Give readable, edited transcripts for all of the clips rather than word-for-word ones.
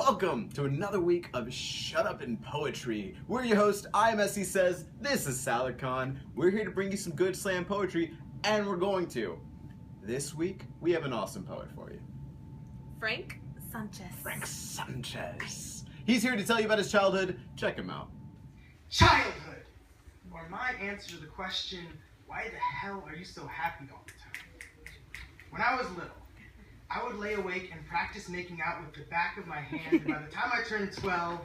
Welcome to another week of Shut Up and Poetry. We're your host, IMSC Says, this is Salad Khan. We're here to bring you some good slam poetry, and we're going to. This week, we have an awesome poet for you. Frank Sánchez. Frank Sánchez. He's here to tell you about his childhood. Check him out. Childhood, or my answer to the question, why the hell are you so happy all the time? When I was little, I would lay awake and practice making out with the back of my hand, and by the time I turned 12,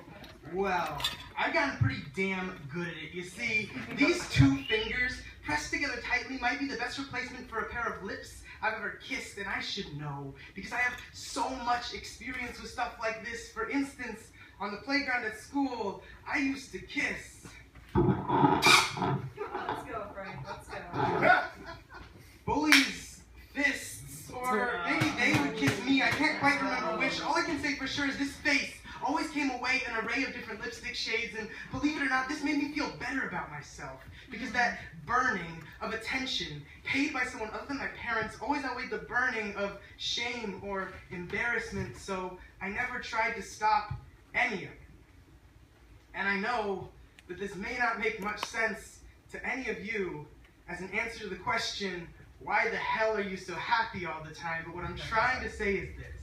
well, I've gotten pretty damn good at it. You see, these two fingers pressed together tightly might be the best replacement for a pair of lips I've ever kissed, and I should know, because I have so much experience with stuff like this. For instance, on the playground at school, I used to kiss. Let's go, Frank. Let's go. Bullies' fists, or maybe they would kiss me. I can't quite remember which. All I can say for sure is this face always came away an array of different lipstick shades, and believe it or not, this made me feel better about myself, because that burning of attention paid by someone other than my parents always outweighed the burning of shame or embarrassment, so I never tried to stop any of it. And I know that this may not make much sense to any of you as an answer to the question, why the hell are you so happy all the time? But what I'm trying to say is this.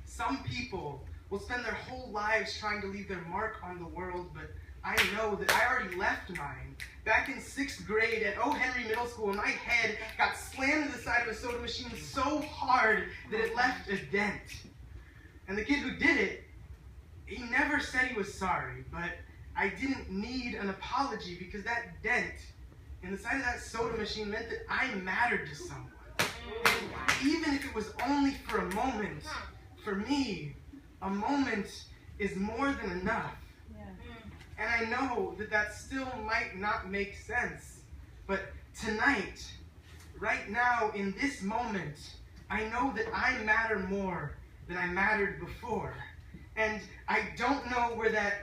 Some people will spend their whole lives trying to leave their mark on the world, but I know that I already left mine. Back in 6th grade at O. Henry Middle School, my head got slammed to the side of a soda machine so hard that it left a dent. And the kid who did it, he never said he was sorry, but I didn't need an apology because that dent in the side of that soda machine meant that I mattered to someone. Even if it was only for a moment, for me, a moment is more than enough. And I know that that still might not make sense, but tonight, right now, in this moment, I know that I matter more than I mattered before. And I don't know where that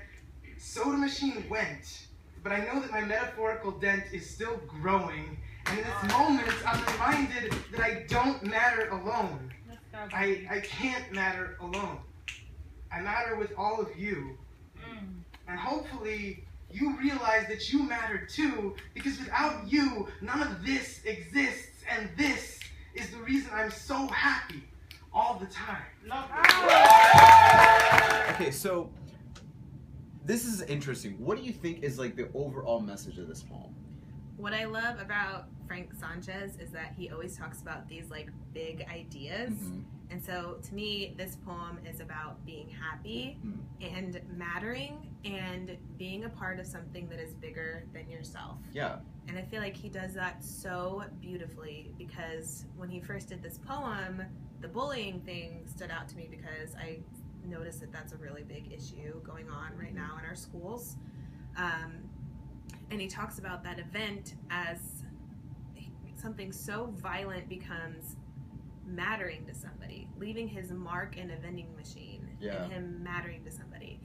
soda machine went, but I know that my metaphorical dent is still growing. And in this moment, I'm reminded that I don't matter alone. I can't matter alone. I matter with all of you. And hopefully, you realize that you matter too, because without you, none of this exists, and this is the reason I'm so happy all the time. Okay, so this is interesting. What do you think is like the overall message of this poem? What I love about Frank Sánchez is that he always talks about these like big ideas. And so to me, this poem is about being happy and mattering and being a part of something that is bigger than yourself. Yeah. And I feel like he does that so beautifully, because when he first did this poem, the bullying thing stood out to me because I noticed that that's a really big issue going on right now in our schools. And he talks about that event as something so violent becomes mattering to somebody, leaving his mark in a vending machine, and him mattering to somebody.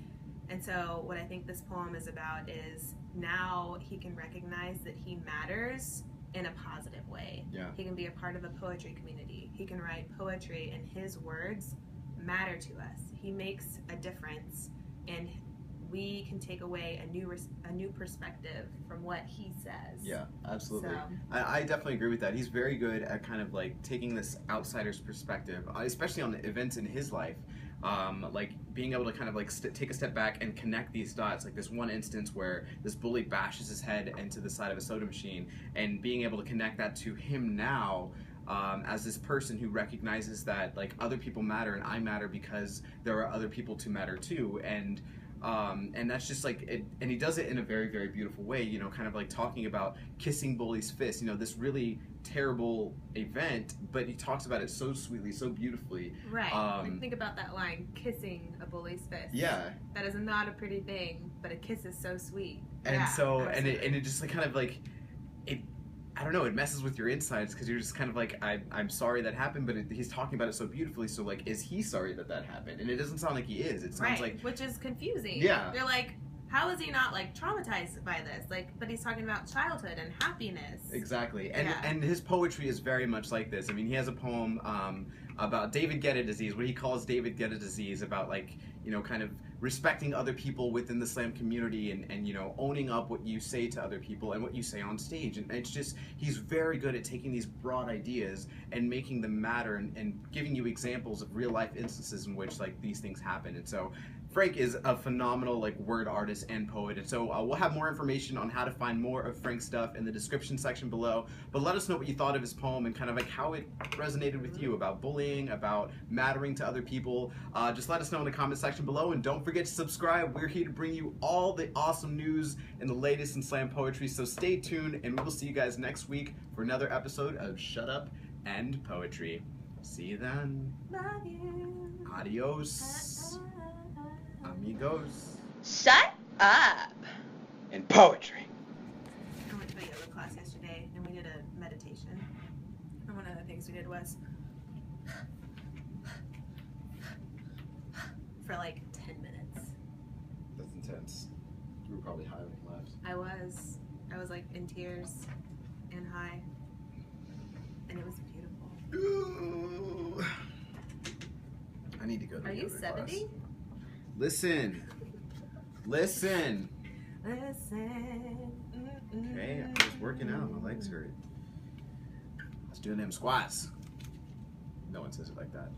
And so what I think this poem is about is now he can recognize that he matters in a positive way. He can be a part of a poetry community. He can write poetry, and his words matter to us. He makes a difference, and we can take away a new perspective from what he says. Yeah, absolutely. So. I definitely agree with that. He's very good at kind of like taking this outsider's perspective, especially on the events in his life. Like being able to kind of like take a step back and connect these dots, like this one instance where this bully bashes his head into the side of a soda machine, and being able to connect that to him now as this person who recognizes that like other people matter and I matter because there are other people to matter too. And that's just like it, and he does it in a very, very beautiful way, you know, kind of like talking about kissing bully's fist, you know, this really terrible event, but he talks about it so sweetly, so beautifully. Right. Like think about that line, kissing a bully's fist. Yeah. That is not a pretty thing, but a kiss is so sweet. And yeah, so, absolutely. and it just like kind of like, I don't know, it messes with your insides because you're just kind of like, I'm sorry that happened, but he's talking about it so beautifully, so like, is he sorry that happened? And it doesn't sound like he is. It sounds like... Which is confusing. Yeah. You're like, how is he not like traumatized by this? Like, but he's talking about childhood and happiness. Exactly, and Yeah. and his poetry is very much like this. I mean, he has a poem about David Guetta disease, what he calls David Guetta disease, about like, you know, kind of respecting other people within the slam community, and you know, owning up what you say to other people and what you say on stage. And it's just, he's very good at taking these broad ideas and making them matter, and giving you examples of real life instances in which like these things happen. And so Frank is a phenomenal like word artist and poet, and so we'll have more information on how to find more of Frank's stuff in the description section below. But let us know what you thought of his poem and kind of like how it resonated with you about bullying, about mattering to other people. Just let us know in the comment section below, and don't forget to subscribe. We're here to bring you all the awesome news and the latest in slam poetry, so stay tuned, and we will see you guys next week for another episode of Shut Up and Poetry. See you then. Love you. Adios, amigos. Shut up. And poetry. I went to a yoga class yesterday and we did a meditation. And one of the things we did was for like 10 minutes. That's intense. You were probably high when you left. I was like in tears and high. And it was beautiful. Ooh. I need to go to Are a you yoga 70? class. Listen. Listen. Listen. Okay, I was working out. My legs hurt. I was doing them squats. No one says it like that.